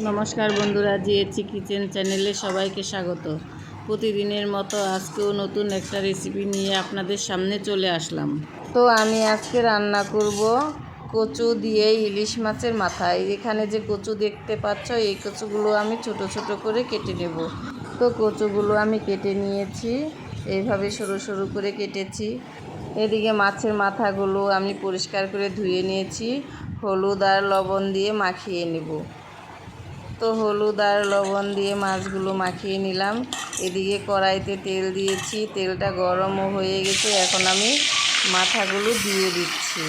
নমস্কার বন্ধুরা, জিএচি কিচেন চ্যানেলে সবাইকে স্বাগত। প্রতিদিনের মতো আজকেও নতুন একটা রেসিপি নিয়ে আপনাদের সামনে চলে আসলাম। তো আমি আজকে রান্না করব কচু দিয়ে ইলিশ মাছের মাথা। এখানে যে কচু দেখতে পাচ্ছ, এই কচুগুলো আমি ছোট ছোট করে কেটে নেব। তো কচুগুলো আমি কেটে নিয়েছি, এইভাবে সরু সরু করে কেটেছি। এদিকে মাছের মাথাগুলো আমি পরিষ্কার করে ধুয়ে নিয়েছি, হলুদ আর লবণ দিয়ে মাখিয়ে নেব। তো হলুদ আর লবণ দিয়ে মাছগুলো মাখিয়ে নিলাম। এদিকে কড়াইতে তেল দিয়েছি, তেলটা গরমও হয়ে গেছে। এখন আমি মাথাগুলো দিয়ে দিচ্ছি।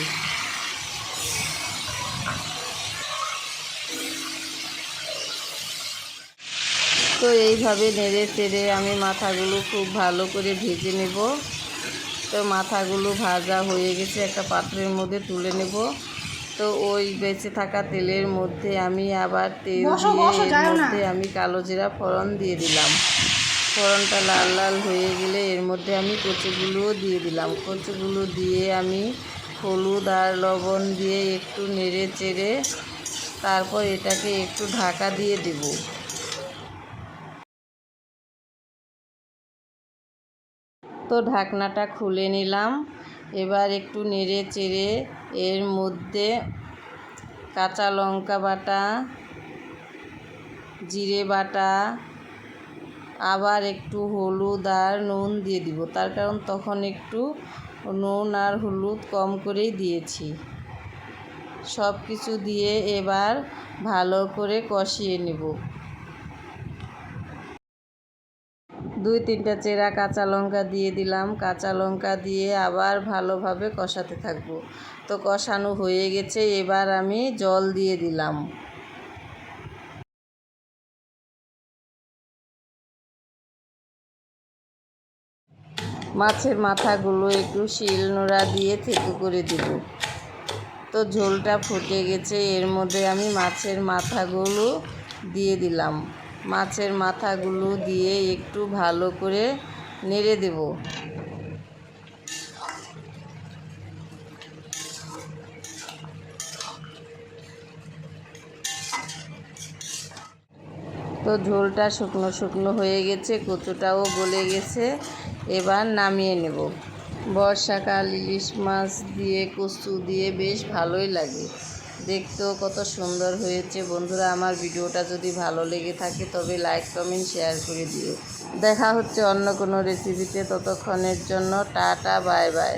তো এইভাবে নেড়ে চেড়ে আমি মাথাগুলো খুব ভালো করে ভেজে নেব। তো মাথাগুলো ভাজা হয়ে গেছে, একটা পাত্রের মধ্যে তুলে নেব। তো ওই বেঁচে থাকা তেলের মধ্যে আমি আবার তেল দিয়ে এর মধ্যে আমি কালো জিরা ফোড়ন দিয়ে দিলাম। ফোড়নটা লাল লাল হয়ে গেলে এর মধ্যে আমি কচুগুলোও দিয়ে দিলাম। কচুগুলো দিয়ে আমি হলুদ আর লবণ দিয়ে একটু নেড়ে চেড়ে তারপর এটাকে একটু ঢাকা দিয়ে দেব। তো ঢাকনাটা খুলে নিলাম। এবার একটু নেড়ে চেড়ে এর মধ্যে কাঁচা লঙ্কা বাটা, জিরে বাটা, আবার একটু হলুদ আর নুন দিয়ে দিব। তার কারণ তখন একটু নুন আর হলুদ কম করেই দিয়েছি। সব কিছু দিয়ে এবার ভালো করে কষিয়ে নেব। 2-3টা চেরা কাঁচা লঙ্কা দিয়ে দিলাম। কাঁচা লঙ্কা দিয়ে আবার ভালোভাবে কষাতে থাকবো। তো কষানো হয়ে গেছে, এবার আমি জল দিয়ে দিলাম। মাছের মাথাগুলো একটু শিলনোড়া দিয়ে থেতো করে দেব। তো ঝোলটা ফুটে গেছে, এর মধ্যে আমি মাছের মাথাগুলো দিয়ে দিলাম। মাছের মাথাগুলো দিয়ে একটু ভালো করে নেড়ে দেব। তো ঝোলটা শুকনো শুকনো হয়ে গেছে, কচুটাও গলে গেছে। এবার নামিয়ে নেব। বর্ষাকাল ইলিশ মাছ দিয়ে কচু দিয়ে বেশ ভালোই লাগে, দেখতেও কত সুন্দর হয়েছে। বন্ধুরা, আমার ভিডিওটা যদি ভালো লেগে থাকে তবে লাইক কমেন্ট শেয়ার করে দিও। দেখা হচ্ছে অন্য কোনো রেসিপিতে। ততক্ষণের জন্য টাটা, বাই বাই।